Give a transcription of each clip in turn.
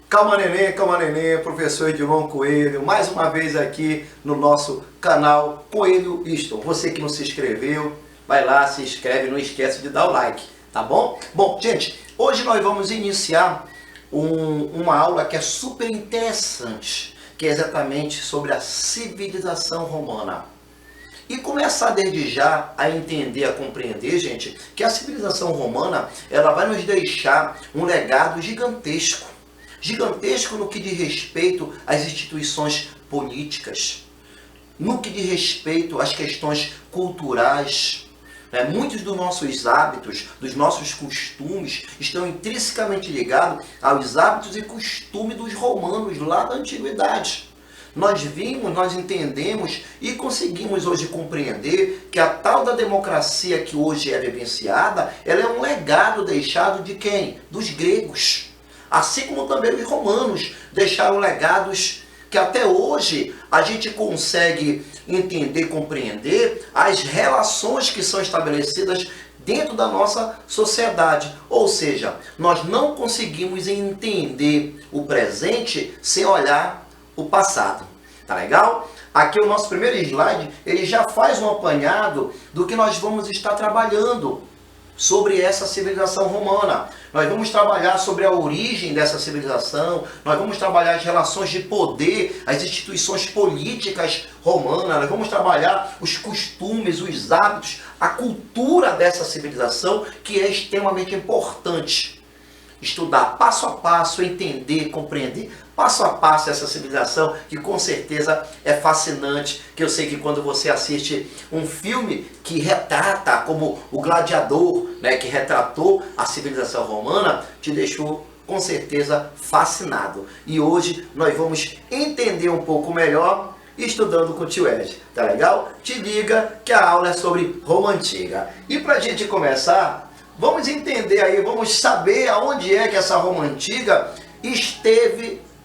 Calma neném, professor Edilon Coelho, mais uma vez aqui no nosso canal Coelho Iston. Você que não se inscreveu, vai lá, se inscreve, não esquece de dar o like, tá bom? Bom, gente, hoje nós vamos iniciar uma aula que é super interessante, que é exatamente sobre a civilização romana. E começar desde já a entender, a compreender, gente, que a civilização romana, ela vai nos deixar um legado gigantesco. Gigantesco no que diz respeito às instituições políticas, no que diz respeito às questões culturais. Muitos dos nossos hábitos, dos nossos costumes, estão intrinsecamente ligados aos hábitos e costumes dos romanos lá da antiguidade. Nós vimos, nós entendemos e conseguimos hoje compreender que a tal da democracia que hoje é vivenciada, ela é um legado deixado de quem? Dos gregos. Assim como também os romanos deixaram legados que até hoje a gente consegue entender, compreender as relações que são estabelecidas dentro da nossa sociedade. Ou seja, nós não conseguimos entender o presente sem olhar o passado. Tá legal? Aqui o nosso primeiro slide, ele já faz um apanhado do que nós vamos estar trabalhando sobre essa civilização romana. Nós vamos trabalhar sobre a origem dessa civilização, nós vamos trabalhar as relações de poder, as instituições políticas romanas, nós vamos trabalhar os costumes, os hábitos, a cultura dessa civilização, que é extremamente importante. Estudar passo a passo, entender, compreender passo a passo essa civilização, que com certeza é fascinante, que eu sei que quando você assiste um filme que retrata, como o Gladiador, que retratou a civilização romana, te deixou com certeza fascinado. E hoje nós vamos entender um pouco melhor estudando com o tio Ed, tá legal? Te liga que a aula é sobre Roma Antiga. E pra gente começar, vamos entender aí, vamos saber aonde é que essa Roma Antiga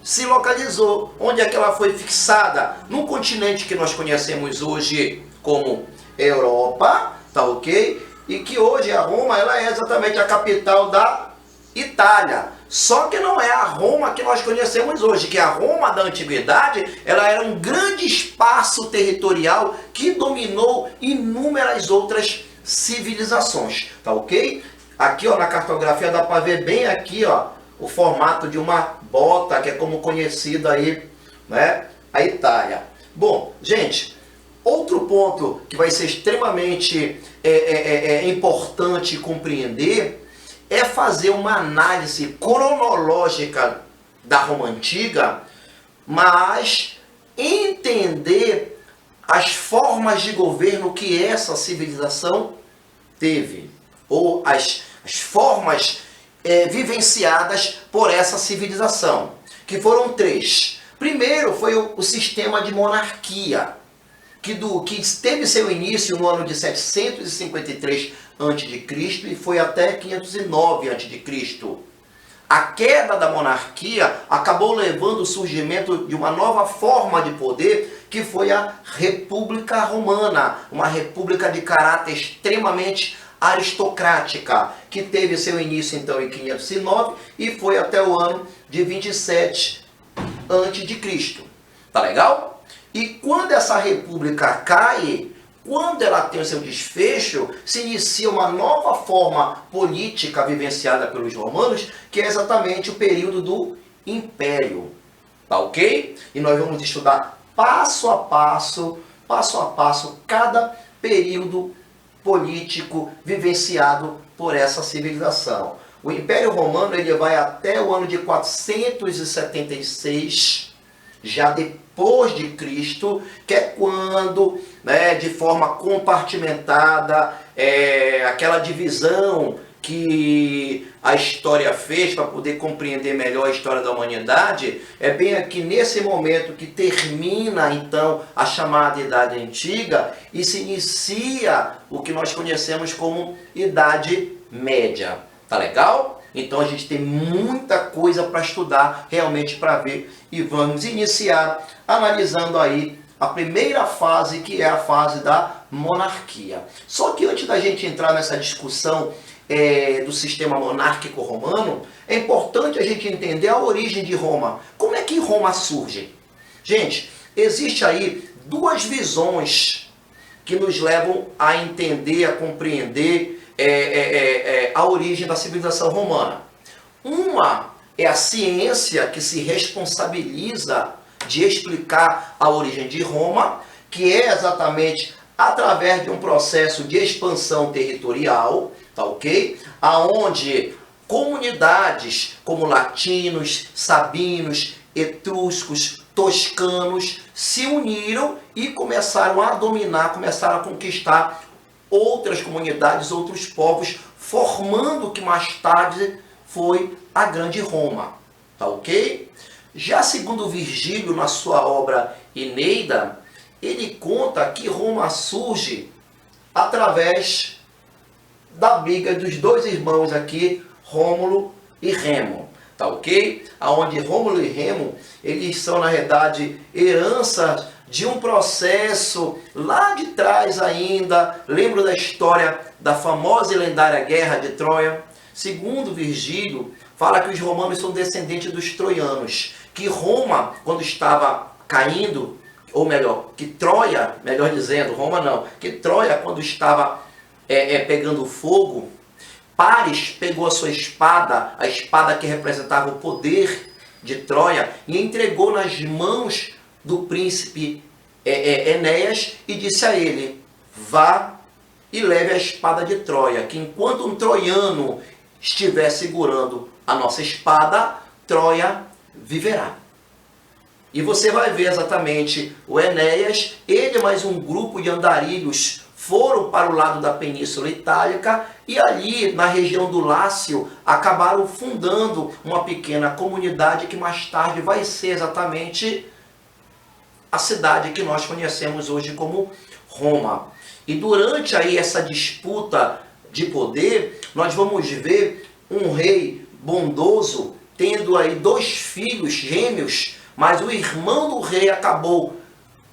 se localizou, onde é que ela foi fixada, no continente que nós conhecemos hoje como Europa, tá ok? E que hoje a Roma, ela é exatamente a capital da Itália. Só que não é a Roma que nós conhecemos hoje, que a Roma da antiguidade, ela era um grande espaço territorial que dominou inúmeras outras civilizações, tá ok? Aqui, ó, na cartografia dá para ver bem aqui, ó, o formato de uma bota, que é como conhecida aí, a Itália. Bom, gente, outro ponto que vai ser extremamente importante compreender é fazer uma análise cronológica da Roma Antiga, mas entender as formas de governo que essa civilização teve, ou as formas vivenciadas por essa civilização, que foram três. Primeiro foi o sistema de monarquia, que teve seu início no ano de 753 a.C. e foi até 509 a.C. A queda da monarquia acabou levando o surgimento de uma nova forma de poder, que foi a República Romana, uma república de caráter extremamente aristocrática, que teve seu início então em 509 e foi até o ano de 27 a.C. Tá legal? E quando essa república cai, quando ela tem o seu desfecho, se inicia uma nova forma política vivenciada pelos romanos, que é exatamente o período do Império. Tá ok? E nós vamos estudar passo a passo, cada período político vivenciado por essa civilização. O Império Romano, ele vai até o ano de 476, já depois de Cristo, que é quando, de forma compartimentada, aquela divisão que a história fez para poder compreender melhor a história da humanidade, é bem aqui nesse momento que termina então a chamada Idade Antiga e se inicia o que nós conhecemos como Idade Média. Tá legal? Então a gente tem muita coisa para estudar, realmente para ver, e vamos iniciar analisando aí a primeira fase, que é a fase da monarquia. Só que antes da gente entrar nessa discussão do sistema monárquico romano, é importante a gente entender a origem de Roma. Como é que Roma surge? Gente, existe aí duas visões que nos levam a entender, a compreender a origem da civilização romana. Uma é a ciência que se responsabiliza de explicar a origem de Roma, que é exatamente através de um processo de expansão territorial, tá ok? Aonde comunidades como latinos, sabinos, etruscos, toscanos se uniram e começaram a dominar, começaram a conquistar outras comunidades, outros povos, formando o que mais tarde foi a Grande Roma, tá ok? Já segundo Virgílio, na sua obra Eneida, ele conta que Roma surge através da briga dos dois irmãos aqui, Rômulo e Remo, tá ok? Aonde Rômulo e Remo, eles são na verdade herança de um processo lá de trás ainda. Lembro da história da famosa e lendária Guerra de Troia. Segundo Virgílio, fala que os romanos são descendentes dos troianos, que Roma, quando estava caindo, ou melhor, que Troia, melhor dizendo, Roma não, que Troia, quando estava pegando fogo, Paris pegou a sua espada, a espada que representava o poder de Troia, e entregou nas mãos do príncipe Enéas e disse a ele: vá e leve a espada de Troia, que enquanto um troiano estiver segurando a nossa espada, Troia viverá. E você vai ver exatamente o Enéas, ele mais um grupo de andarilhos foram para o lado da Península Itálica e ali na região do Lácio acabaram fundando uma pequena comunidade que mais tarde vai ser exatamente a cidade que nós conhecemos hoje como Roma. E durante aí essa disputa de poder, nós vamos ver um rei bondoso tendo aí dois filhos gêmeos, mas o irmão do rei acabou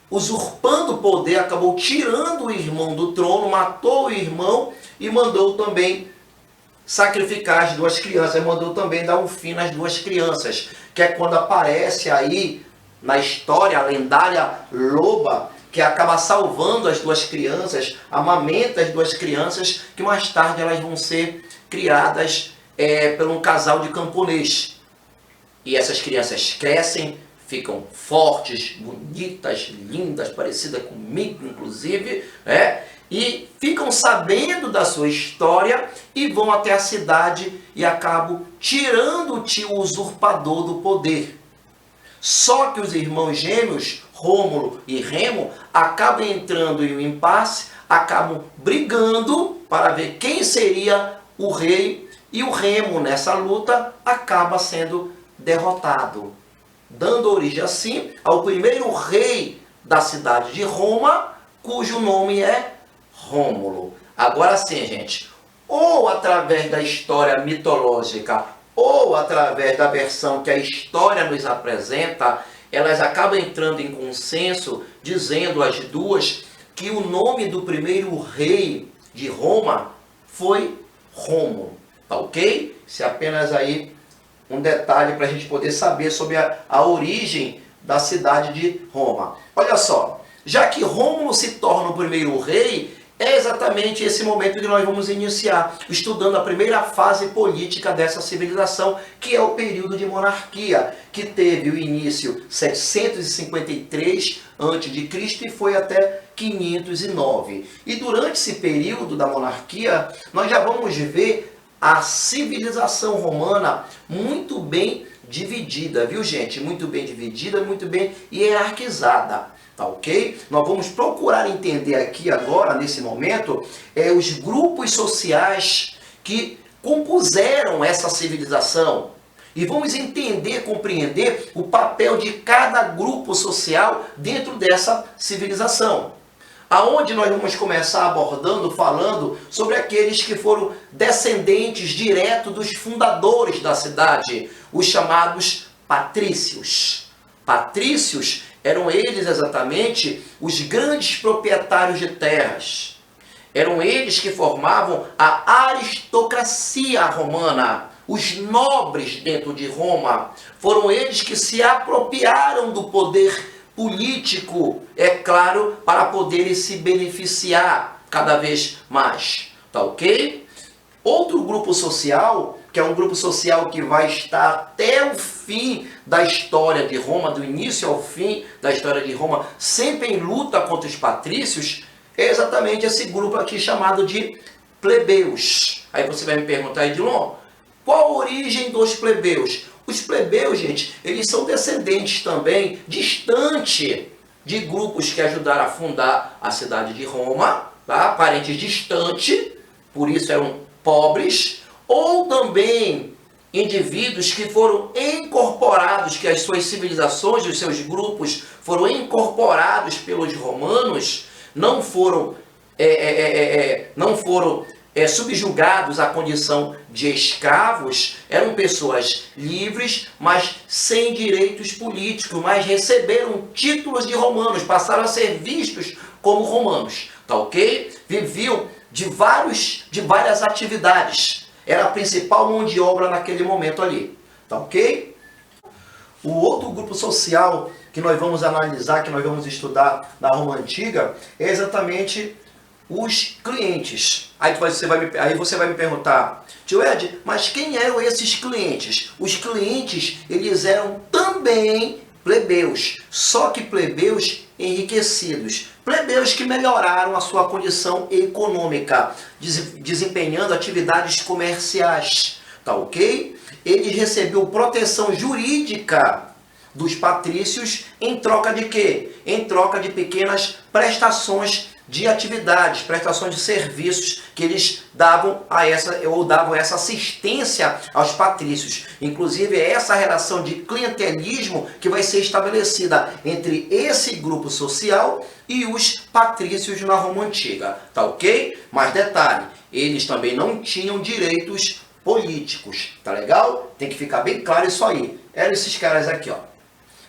usurpando o poder, acabou tirando o irmão do trono, matou o irmão e mandou também sacrificar as duas crianças, mandou também dar um fim nas duas crianças, que é quando aparece aí na história a lendária loba, que acaba salvando as duas crianças, amamenta as duas crianças, que mais tarde elas vão ser criadas por um casal de camponês. E essas crianças crescem, ficam fortes, bonitas, lindas, parecidas comigo, inclusive, e ficam sabendo da sua história e vão até a cidade e acabam tirando o tio usurpador do poder. Só que os irmãos gêmeos, Rômulo e Remo, acabam entrando em um impasse, acabam brigando para ver quem seria o rei, e o Remo, nessa luta, acaba sendo derrotado, dando origem assim ao primeiro rei da cidade de Roma, cujo nome é Rômulo. Agora sim, gente, ou através da história mitológica, ou através da versão que a história nos apresenta, elas acabam entrando em consenso, dizendo as duas que o nome do primeiro rei de Roma foi Rômulo, tá ok? Isso é apenas aí um detalhe para a gente poder saber sobre a origem da cidade de Roma. Olha só, já que Rômulo se torna o primeiro rei, é exatamente esse momento que nós vamos iniciar, estudando a primeira fase política dessa civilização, que é o período de monarquia, que teve o início 753 a.C. e foi até 509. E durante esse período da monarquia, nós já vamos ver a civilização romana muito bem dividida, viu gente? Muito bem dividida, muito bem hierarquizada, tá ok? Nós vamos procurar entender aqui agora, nesse momento, os grupos sociais que compuseram essa civilização. E vamos entender, compreender o papel de cada grupo social dentro dessa civilização. Aonde nós vamos começar abordando, falando sobre aqueles que foram descendentes direto dos fundadores da cidade, os chamados patrícios. Patrícios eram eles exatamente os grandes proprietários de terras. Eram eles que formavam a aristocracia romana, os nobres dentro de Roma. Foram eles que se apropriaram do poder político, é claro, para poderem se beneficiar cada vez mais. Tá ok? Outro grupo social, que é um grupo social que vai estar até o fim da história de Roma, do início ao fim da história de Roma, sempre em luta contra os patrícios, é exatamente esse grupo aqui chamado de plebeus. Aí você vai me perguntar, Edilon, qual a origem dos plebeus? Os plebeus, gente, eles são descendentes também, distante de grupos que ajudaram a fundar a cidade de Roma, tá? Parentes distantes, por isso eram pobres, ou também indivíduos que foram incorporados, que as suas civilizações, os seus grupos foram incorporados pelos romanos, não foram subjugados à condição de escravos, eram pessoas livres, mas sem direitos políticos, mas receberam títulos de romanos, passaram a ser vistos como romanos, tá ok? Viviam de várias atividades, era a principal mão de obra naquele momento ali, tá ok? O outro grupo social que nós vamos analisar, que nós vamos estudar na Roma Antiga, é exatamente os clientes. Aí você vai me perguntar, tio Ed, mas quem eram esses clientes? Os clientes, eles eram também plebeus, só que plebeus enriquecidos, plebeus que melhoraram a sua condição econômica, desempenhando atividades comerciais, tá ok? Eles recebiam proteção jurídica dos patrícios em troca de quê? Em troca de pequenas prestações de atividades, prestações de serviços que eles davam essa assistência aos patrícios. Inclusive é essa relação de clientelismo que vai ser estabelecida entre esse grupo social e os patrícios na Roma Antiga, tá ok? Mas detalhe, eles também não tinham direitos políticos, tá legal? Tem que ficar bem claro isso aí. Eram esses caras aqui, ó.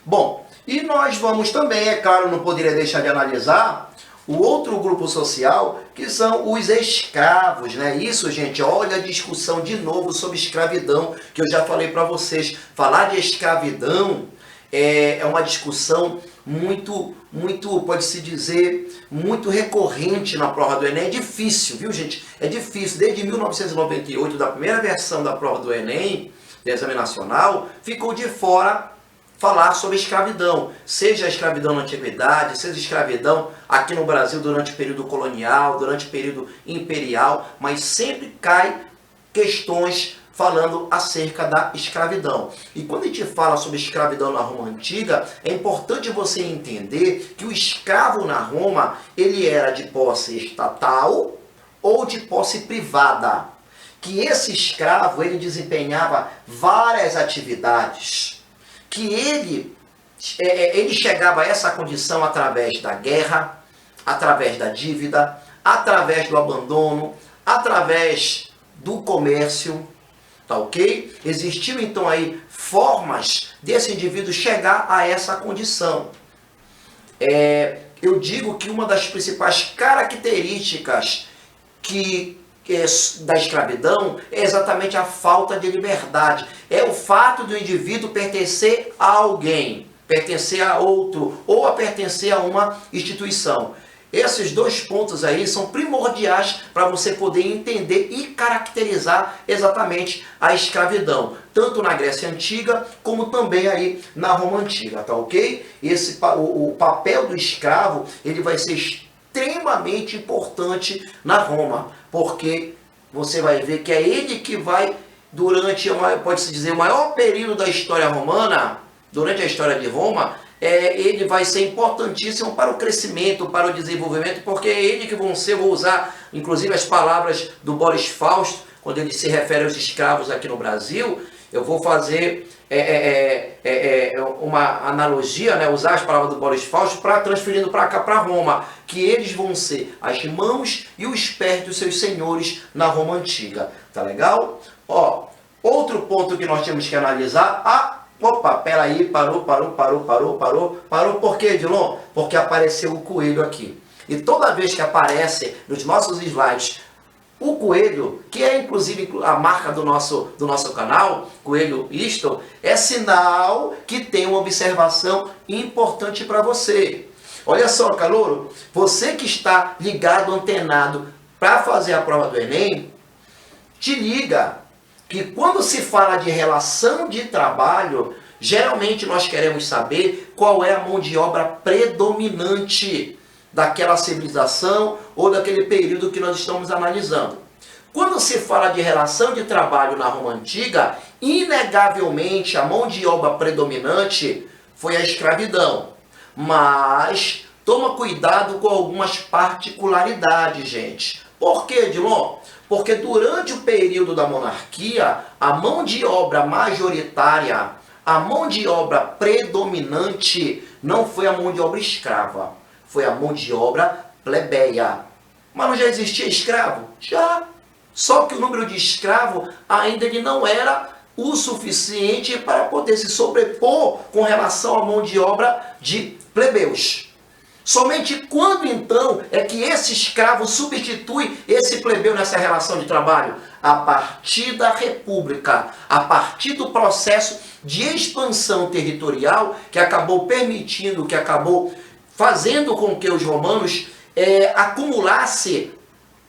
Bom, e nós vamos também, é claro, não poderia deixar de analisar o outro grupo social, que são os escravos, né? Isso, gente, olha a discussão de novo sobre escravidão, que eu já falei para vocês. Falar de escravidão é uma discussão muito, pode-se dizer, muito recorrente na prova do Enem. É difícil, viu, gente? É difícil. Desde 1998, da primeira versão da prova do Enem, do Exame Nacional, ficou de fora falar sobre escravidão, seja a escravidão na antiguidade, seja a escravidão aqui no Brasil durante o período colonial, durante o período imperial, mas sempre cai questões falando acerca da escravidão. E quando a gente fala sobre escravidão na Roma Antiga, é importante você entender que o escravo na Roma, ele era de posse estatal ou de posse privada. Que esse escravo, ele desempenhava várias atividades, que ele chegava a essa condição através da guerra, através da dívida, através do abandono, através do comércio, tá ok? Existiam então aí formas desse indivíduo chegar a essa condição. Eu digo que uma das principais características da escravidão é exatamente a falta de liberdade. É o fato do indivíduo pertencer a alguém, pertencer a outro, ou a pertencer a uma instituição. Esses dois pontos aí são primordiais para você poder entender e caracterizar exatamente a escravidão, tanto na Grécia Antiga como também aí na Roma Antiga, tá ok? O papel do escravo, ele vai ser extremamente importante na Roma, porque você vai ver que é ele que vai, durante, pode-se dizer, o maior período da história romana, durante a história de Roma, ele vai ser importantíssimo para o crescimento, para o desenvolvimento, porque é ele que vou usar, inclusive, as palavras do Boris Fausto, quando ele se refere aos escravos aqui no Brasil. Eu vou fazer uma analogia, né, usar as palavras do Boris Fausto para transferindo para cá, para Roma, que eles vão ser as mãos e os pés dos seus senhores na Roma Antiga. Tá legal? Ó, outro ponto que nós temos que analisar, opa, peraí, parou, por quê, Edilon? Porque apareceu o coelho aqui. e toda vez que aparece nos nossos slides o coelho, que é inclusive a marca do nosso canal, Coelho Easton, é sinal que tem uma observação importante para você. Olha só, calouro, você que está ligado, antenado para fazer a prova do Enem, te liga que quando se fala de relação de trabalho, geralmente nós queremos saber qual é a mão de obra predominante daquela civilização ou daquele período que nós estamos analisando. Quando se fala de relação de trabalho na Roma Antiga, inegavelmente a mão de obra predominante foi a escravidão. Mas toma cuidado com algumas particularidades, gente. Por quê, Edilon? Porque durante o período da monarquia, a mão de obra majoritária, a mão de obra predominante, não foi a mão de obra escrava, foi a mão de obra plebeia. Mas não já existia escravo? Já. Só que o número de escravos ainda ele não era o suficiente para poder se sobrepor com relação à mão de obra de plebeus. Somente quando então é que esse escravo substitui esse plebeu nessa relação de trabalho? A partir da República, a partir do processo de expansão territorial que acabou permitindo, que acabou fazendo com que os romanos acumulassem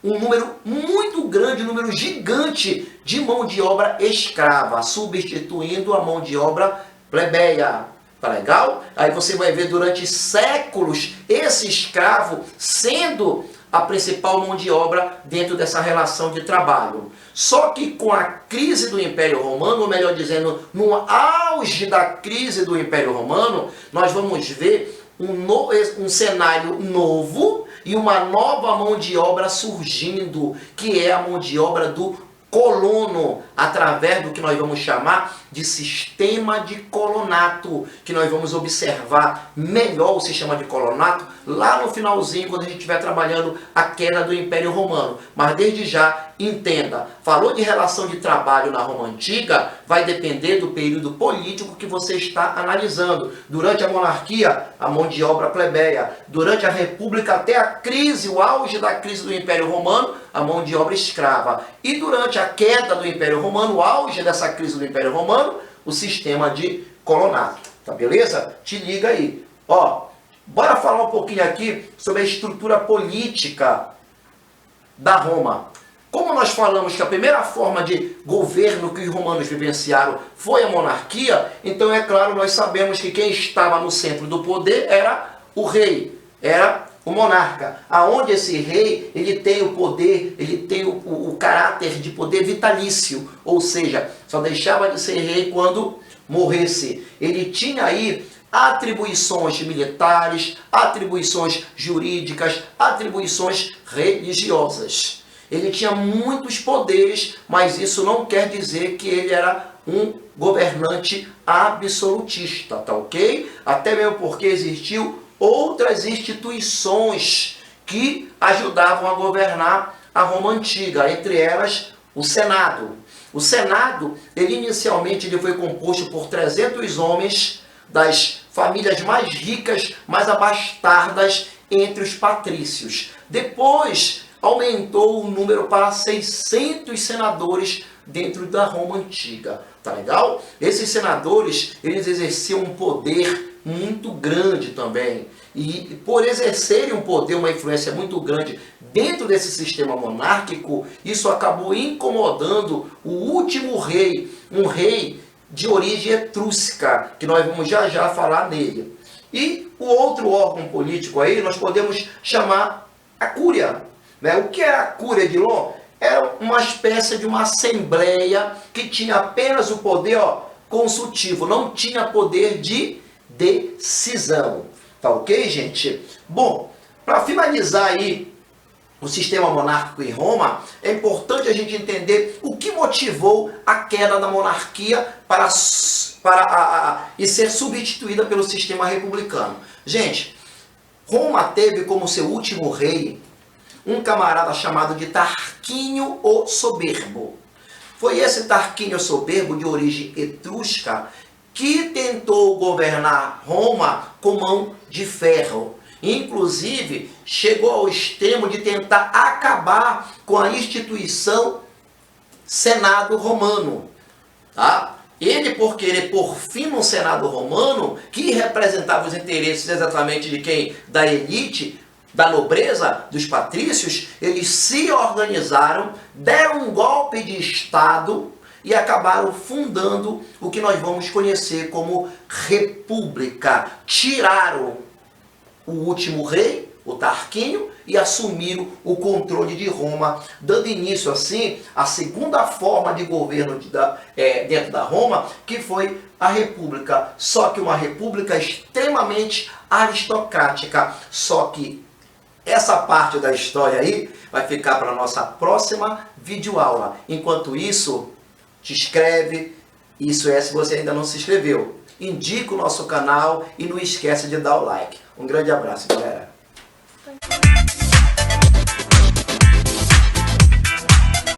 um número muito grande, um número gigante de mão de obra escrava, substituindo a mão de obra plebeia. Tá legal? Aí você vai ver durante séculos esse escravo sendo a principal mão de obra dentro dessa relação de trabalho. Só que com a crise do Império Romano, ou melhor dizendo, no auge da crise do Império Romano, nós vamos ver um cenário novo e uma nova mão de obra surgindo, que é a mão de obra do colono, através do que nós vamos chamar de sistema de colonato, que nós vamos observar melhor o sistema de colonato lá no finalzinho, quando a gente estiver trabalhando a queda do Império Romano. Mas desde já, entenda, falou de relação de trabalho na Roma Antiga, vai depender do período político que você está analisando. Durante a monarquia, a mão de obra plebeia. Durante a República, até a crise, o auge da crise do Império Romano, a mão de obra escrava. E durante a queda do Império Romano, o auge dessa crise do Império Romano, o sistema de colonato. Tá beleza? Te liga aí. Ó, bora falar um pouquinho aqui sobre a estrutura política da Roma. Como nós falamos que a primeira forma de governo que os romanos vivenciaram foi a monarquia, então é claro, nós sabemos que quem estava no centro do poder era o rei, era o monarca, aonde esse rei ele tem o poder, ele tem o caráter de poder vitalício, ou seja, só deixava de ser rei quando morresse. Ele tinha aí atribuições militares, atribuições jurídicas, atribuições religiosas. Ele tinha muitos poderes, mas isso não quer dizer que ele era um governante absolutista, tá ok? Até mesmo porque existiu outras instituições que ajudavam a governar a Roma Antiga, entre elas o Senado. O Senado, ele inicialmente foi composto por 300 homens das famílias mais ricas, mais abastardas entre os patrícios. Depois aumentou o número para 600 senadores dentro da Roma Antiga, tá legal? Esses senadores, eles exerciam um poder muito grande também, e por exercerem um poder, uma influência muito grande dentro desse sistema monárquico, isso acabou incomodando o último rei, um rei de origem etrusca, que nós vamos já já falar nele. E o outro órgão político aí, nós podemos chamar a Cúria. O que era a Cúria, Edilon? Era uma espécie de uma assembleia que tinha apenas o poder consultivo, não tinha poder de decisão. Tá ok, gente? Bom, para finalizar aí o sistema monárquico em Roma, é importante a gente entender o que motivou a queda da monarquia e ser substituída pelo sistema republicano. Gente, Roma teve como seu último rei um camarada chamado de Tarquínio o Soberbo. Foi esse Tarquínio Soberbo, de origem etrusca, que tentou governar Roma com mão de ferro. Inclusive, chegou ao extremo de tentar acabar com a instituição Senado Romano. Tá? Ele, por querer por fim no Senado Romano, que representava os interesses exatamente de quem? Da elite, da nobreza, dos patrícios, eles se organizaram, deram um golpe de Estado e acabaram fundando o que nós vamos conhecer como República. Tiraram o último rei, o Tarquínio, e assumiram o controle de Roma, dando início assim à segunda forma de governo dentro da Roma, que foi a República. Só que uma república extremamente aristocrática. Só que essa parte da história aí vai ficar para a nossa próxima videoaula. Enquanto isso, te inscreve, isso é se você ainda não se inscreveu. Indica o nosso canal e não esquece de dar o like. Um grande abraço, galera.